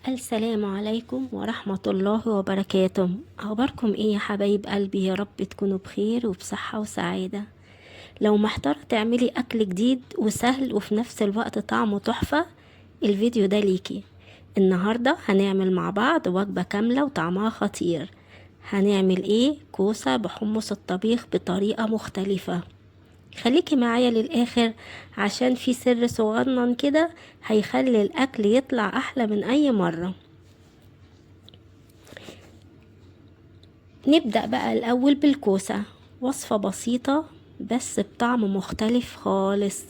السلام عليكم ورحمة الله وبركاته. أخباركم إيه يا حبايب قلبي؟ يا رب تكونوا بخير وبصحة وسعادة. لو محتارة تعملي أكل جديد وسهل وفي نفس الوقت طعمه تحفة، الفيديو ده ليكي. النهاردة هنعمل مع بعض وجبة كاملة وطعمها خطير. هنعمل إيه؟ كوسة بحمص الطبيخ بطريقة مختلفة. خليكي معايا للآخر عشان في سر صغنن كده هيخلي الأكل يطلع أحلى من أي مرة. نبدأ بقى الأول بالكوسة، وصفة بسيطة بس بطعم مختلف خالص.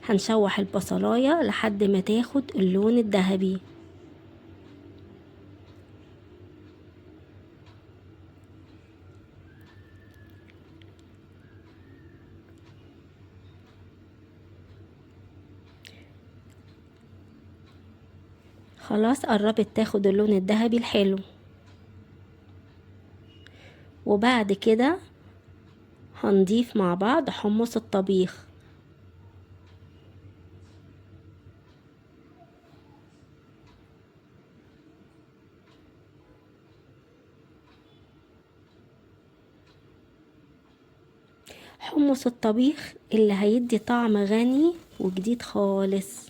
هنشوح البصلاية لحد ما تاخد اللون الذهبي. خلاص قربت تاخد اللون الذهبي الحلو. وبعد كده هنضيف مع بعض حمص الطبيخ. حمص الطبيخ اللي هيدي طعم غني وجديد خالص.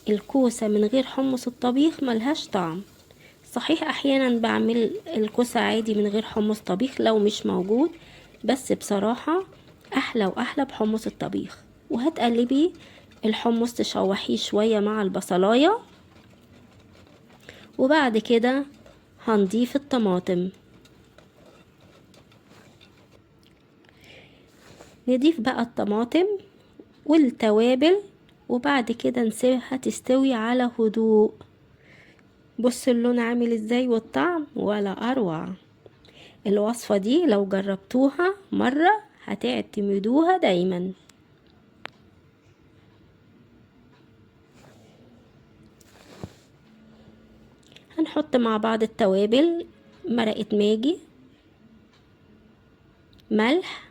الكوسة من غير حمص الطبيخ ملهاش طعم. صحيح احيانا بعمل الكوسة عادي من غير حمص طبيخ لو مش موجود، بس بصراحة احلى واحلى بحمص الطبيخ. وهتقلبي الحمص تشوحيه شوية مع البصلاية. وبعد كده هنضيف الطماطم، نضيف بقى الطماطم والتوابل. وبعد كده نسيبها تستوي على هدوء. بص اللون عامل ازاي والطعم ولا اروع. الوصفة دي لو جربتوها مرة هتعتمدوها دايما. هنحط مع بعض التوابل: مرقة ماجي، ملح،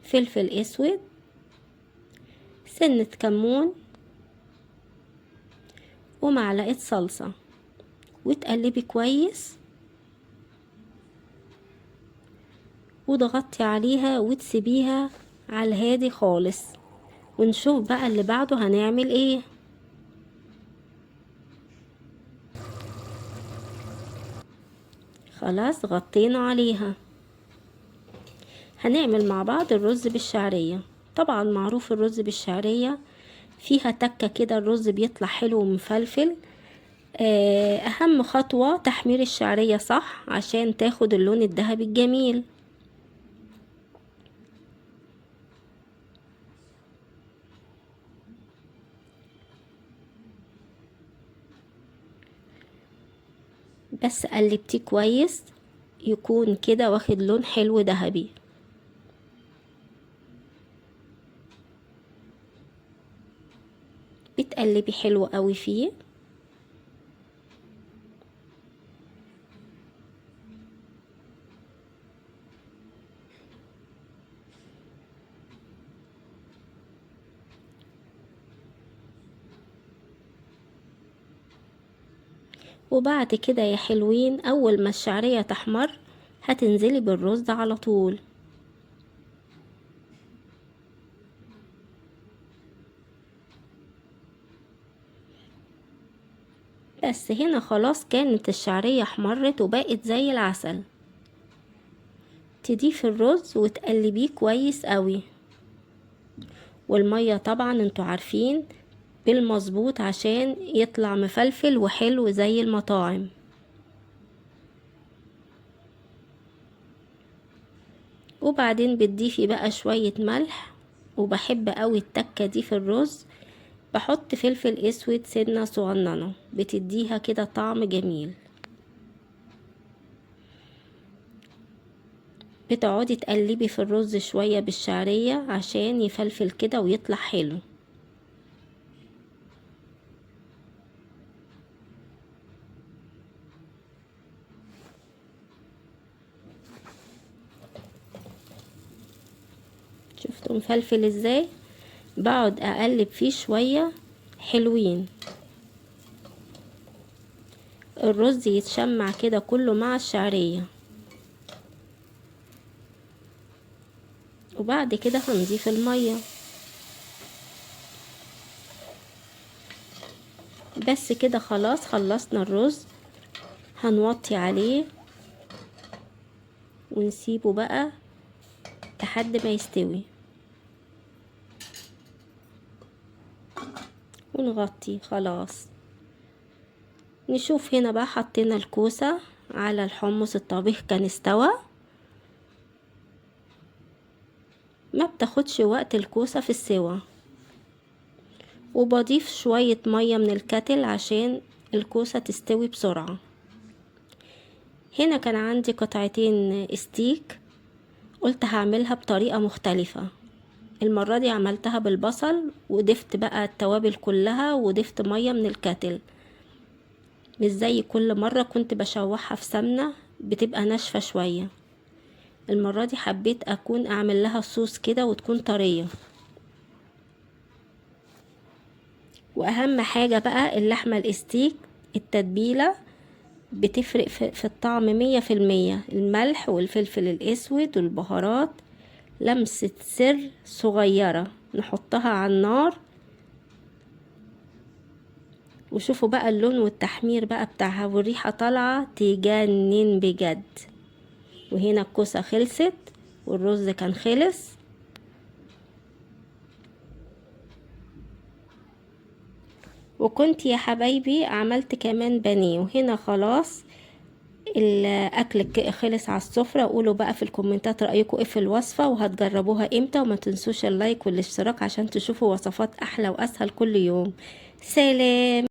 فلفل اسود، سنة كمون، ومعلقة صلصة. وتقلبي كويس وتغطي عليها وتسيبيها على الهادي خالص. ونشوف بقى اللي بعده هنعمل ايه. خلاص غطينا عليها. هنعمل مع بعض الرز بالشعرية. طبعا معروف الرز بالشعرية فيها تكة كده، الرز بيطلع حلو ومفلفل. اهم خطوة تحمير الشعرية صح عشان تاخد اللون الذهبي الجميل. بس قلبتيه كويس يكون كده واخد لون حلو ذهبي. بتقلبي حلو قوي فيه. وبعد كده يا حلوين اول ما الشعرية تحمر هتنزلي بالرز على طول. بس هنا خلاص كانت الشعرية احمرت وبقت زي العسل. تضيفي الرز وتقلبيه كويس قوي. والمية طبعا انتوا عارفين بالمظبوط عشان يطلع مفلفل وحلو زي المطاعم. وبعدين بتضيفي بقى شوية ملح. وبحب قوي التكة دي في الرز، بحط فلفل اسود سنة صغننة بتديها كده طعم جميل. بتقعدي تقلبي في الرز شوية بالشعرية عشان يفلفل كده ويطلع حلو. شفتوا مفلفل ازاي؟ بقعد اقلب فيه شوية حلوين. الرز يتشمع كده كله مع الشعرية. وبعد كده هنضيف المية. بس كده خلاص خلصنا الرز. هنوطي عليه ونسيبه بقى لحد ما يستوي، ونغطي خلاص. نشوف هنا بقى حطينا الكوسة على الحمص الطبيخ كان استوى. ما بتاخدش وقت الكوسة في السوا. وبضيف شوية مية من الكاتل عشان الكوسة تستوي بسرعة. هنا كان عندي قطعتين ستيك، قلت هعملها بطريقة مختلفة. المرة دي عملتها بالبصل، وضفت بقى التوابل كلها، وضفت مية من الكاتل. مش زي كل مرة كنت بشوحها في سمنة بتبقى ناشفة شوية. المرة دي حبيت اكون اعمل لها صوص كده وتكون طرية. واهم حاجة بقى اللحمة الاستيك، التتبيلة بتفرق في الطعم 100%. الملح والفلفل الاسود والبهارات، لمسة سر صغيرة نحطها على النار. وشوفوا بقى اللون والتحمير بقى بتاعها، والريحة طالعة تجنن بجد. وهنا الكوسة خلصت والرز كان خلص. وكنت يا حبايبي عملت كمان بانيه. وهنا خلاص الاكل خلص على السفرة. قولوا بقى في الكومنتات رأيكم ايه في الوصفة، وهتجربوها امتى. وما تنسوش اللايك والاشتراك عشان تشوفوا وصفات احلى واسهل كل يوم. سلام.